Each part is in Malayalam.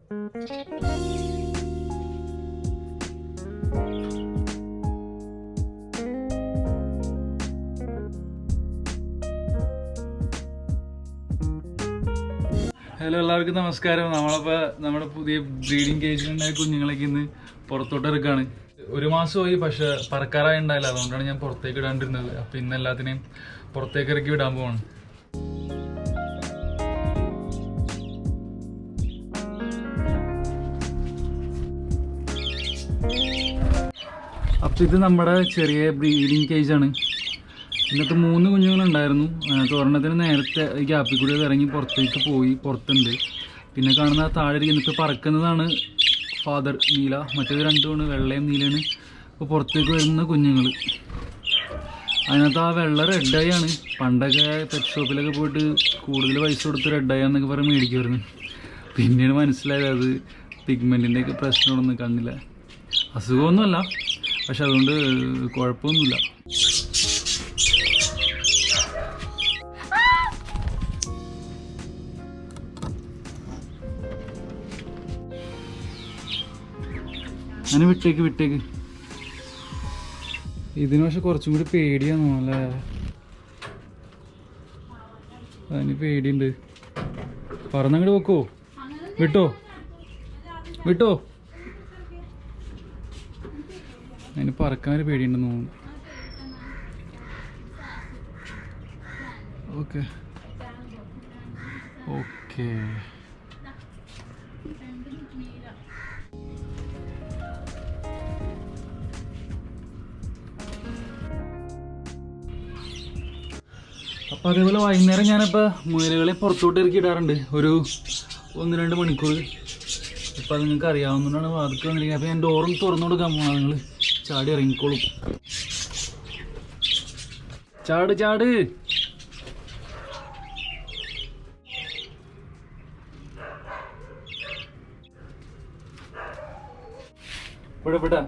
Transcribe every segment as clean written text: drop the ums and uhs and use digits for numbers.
ഹലോ, എല്ലാവർക്കും നമസ്കാരം. നമ്മളപ്പോൾ നമ്മുടെ പുതിയ ബ്രീഡിംഗ് കേജിലുണ്ടായ കുഞ്ഞുങ്ങളൊക്കെ ഇന്ന് പുറത്തോട്ട് ഇറക്കാണ്. ഒരു മാസമായി, പക്ഷെ പറക്കാറായി ഉണ്ടായില്ല. അതുകൊണ്ടാണ് ഞാൻ പുറത്തേക്ക് ഇടാണ്ടിരുന്നത്. അപ്പം ഇന്ന് എല്ലാത്തിനെയും പുറത്തേക്ക് ഇറക്കി വിടാൻ പോവാണ്. അപ്പം ഇത് നമ്മുടെ ചെറിയ ബ്രീഡിംഗ് കേജാണ്. ഇന്നത്തെ 3 കുഞ്ഞുങ്ങളുണ്ടായിരുന്നു. ഒരെണ്ണത്തിന് നേരത്തെ ഗ്യാപ്പിൽ കൂടി ഇറങ്ങി പുറത്തേക്ക് പോയി, പുറത്തുണ്ട്. പിന്നെ കാണുന്ന താഴെ ഇരിക്കുന്നത് പറക്കുന്നതാണ് ഫാദർ നീല. മറ്റേത് രണ്ടുമാണ് വെള്ളയും നീലയാണ് ഇപ്പോൾ പുറത്തേക്ക് വരുന്ന കുഞ്ഞുങ്ങൾ. അതിനകത്ത് ആ വെള്ള റെഡായി ആണ്. പണ്ടൊക്കെ പെറ്റ് ഷോപ്പിലൊക്കെ പോയിട്ട് കൂടുതൽ പൈസ കൊടുത്ത് റെഡായി എന്നൊക്കെ പറഞ്ഞ് മേടിക്കുമായിരുന്നു. പിന്നീട് മനസ്സിലായത് അത് പിഗ്മെൻറ്റിൻ്റെയൊക്കെ പ്രശ്നമൊന്നും കണ്ണില്ല. അസുഖമൊന്നുമല്ല, പക്ഷെ അതുകൊണ്ട് കുഴപ്പമൊന്നുമില്ല. അങ്ങനെ വിട്ടേക്ക്. ഇതിന് പക്ഷെ കുറച്ചും കൂടി പേടിയാണോ അല്ലേ? അതിന് പേടിയുണ്ട്. പറന്നങ്ങോട്ട് വെക്കോ? വിട്ടോ. അതിന് പറക്കാൻ പേടിയുണ്ടെന്ന് തോന്നുന്നു. ഓക്കെ. അപ്പോൾ അതേപോലെ വൈകുന്നേരം ഞാനിപ്പോൾ മുയലുകളെ പുറത്തോട്ട് ഇറക്കി ഇടാറുണ്ട് ഒരു 1-2 മണിക്കൂർ. ഇപ്പം അത് നിങ്ങൾക്ക് അറിയാവുന്നതുകൊണ്ടാണ് വാതിൽക്ക് വന്നിരിക്കുന്നത്. അപ്പോൾ ഞാൻ ഡോറും തുറന്നു കൊടുക്കാൻ പോകണം. നിങ്ങൾ ചാടി ഇറങ്ങിക്കോളും. ചാട് ഇവിടെ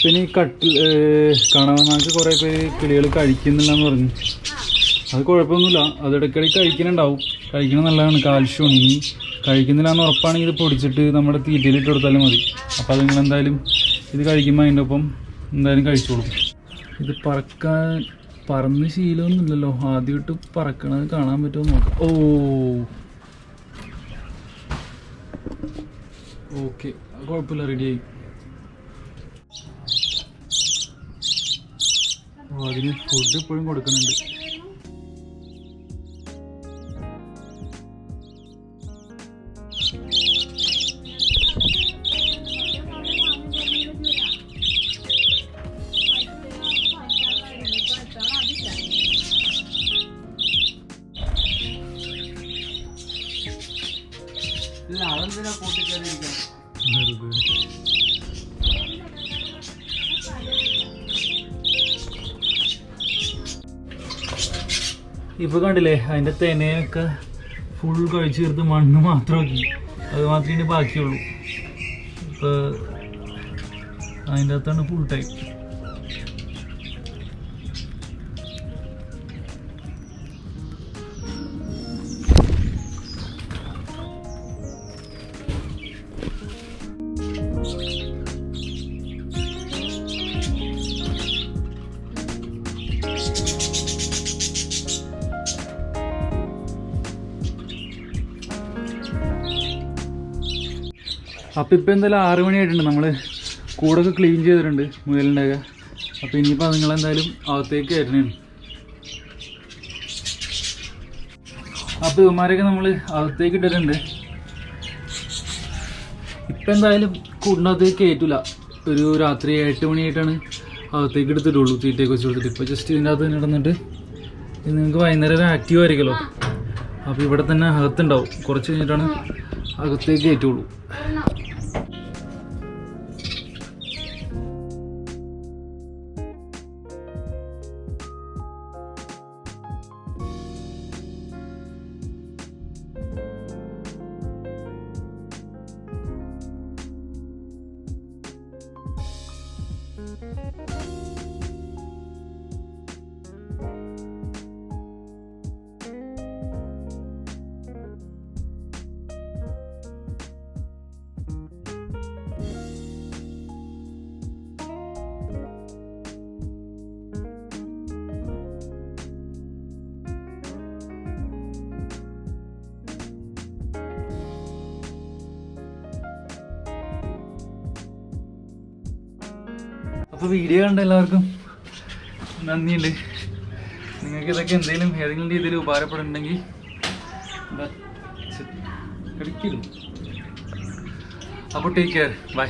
പിന്നെ ഈ കാണാൻ കുറേ പേര് കിളികൾ കഴിക്കുന്നില്ലെന്ന് പറഞ്ഞു. അത് കുഴപ്പമൊന്നുമില്ല. അത് ഇടയ്ക്കിടയ്ക്ക് കഴിക്കുന്നുണ്ടാവും. കഴിക്കുന്നത് നല്ലതാണ്, കാൽഷ്യമാണ്. ഇനി കഴിക്കുന്നില്ല എന്ന് ഉറപ്പാണെങ്കിൽ ഇത് പൊടിച്ചിട്ട് നമ്മുടെ തീറ്റയിലിട്ട് കൊടുത്താലും മതി. അപ്പോൾ അത് നിങ്ങളെന്തായാലും ഇത് കഴിക്കുമ്പോൾ അതിൻ്റെ ഒപ്പം എന്തായാലും കഴിച്ചോളും. ഇത് പറന്ന് ശീലമൊന്നുമില്ലല്ലോ. ആദ്യമായിട്ട് പറക്കണത് കാണാൻ പറ്റുമോ നോക്കാം. ഓക്കെ, കുഴപ്പമില്ല, റെഡിയായി. അതിന് ഫുഡ് ഇപ്പോഴും കൊടുക്കുന്നുണ്ട്. ഇപ്പൊ കണ്ടില്ലേ, അതിന്റെ തെനയൊക്കെ ഫുൾ കഴിച്ചു തീർത്ത് മണ്ണ് മാത്രമാക്കി. അത് മാത്രമേ ബാക്കിയുള്ളൂ. ഇപ്പൊ അതിൻ്റെ അകത്താണ് ഫുൾ ടൈം. അപ്പോൾ ഇപ്പോൾ എന്തായാലും 6 മണിയായിട്ടുണ്ട്. നമ്മൾ കൂടൊക്കെ ക്ലീൻ ചെയ്തിട്ടുണ്ട് മുയലിൻ്റെയൊക്കെ. അപ്പോൾ ഇനിയിപ്പോൾ നിങ്ങളെന്തായാലും അകത്തേക്ക് കയറ്റണേണ്. അപ്പോൾ ഇവന്മാരൊക്കെ നമ്മൾ അകത്തേക്ക് ഇട്ടിട്ടുണ്ട്. ഇപ്പം എന്തായാലും കൂടിനകത്തേക്ക് കയറ്റില്ല. ഒരു രാത്രി 8 മണിയായിട്ടാണ് അകത്തേക്ക് എടുത്തിട്ടുള്ളൂ, തീറ്റയൊക്കെ വെച്ച് കൊടുത്തിട്ട്. ഇപ്പോൾ ജസ്റ്റ് ഇതിൻ്റെ അകത്ത് തന്നെ ഇടുന്നിട്ട് ഇത് നിങ്ങൾക്ക് വൈകുന്നേരം ആക്റ്റീവ് ആയിരിക്കുമല്ലോ. അപ്പോൾ ഇവിടെ തന്നെ അകത്തുണ്ടാവും. കുറച്ച് കഴിഞ്ഞിട്ടാണ് അകത്തേക്ക് കയറ്റുള്ളൂ. അപ്പോൾ വീഡിയോ കണ്ട എല്ലാവർക്കും നന്ദിയുണ്ട്. നിങ്ങൾക്ക് ഇതൊക്കെ ഏതെങ്കിലും രീതിയിൽ ഉപകാരപ്പെടുന്നുണ്ടെങ്കിൽ അപ്പോൾ ടേക്ക് കെയർ, ബൈ.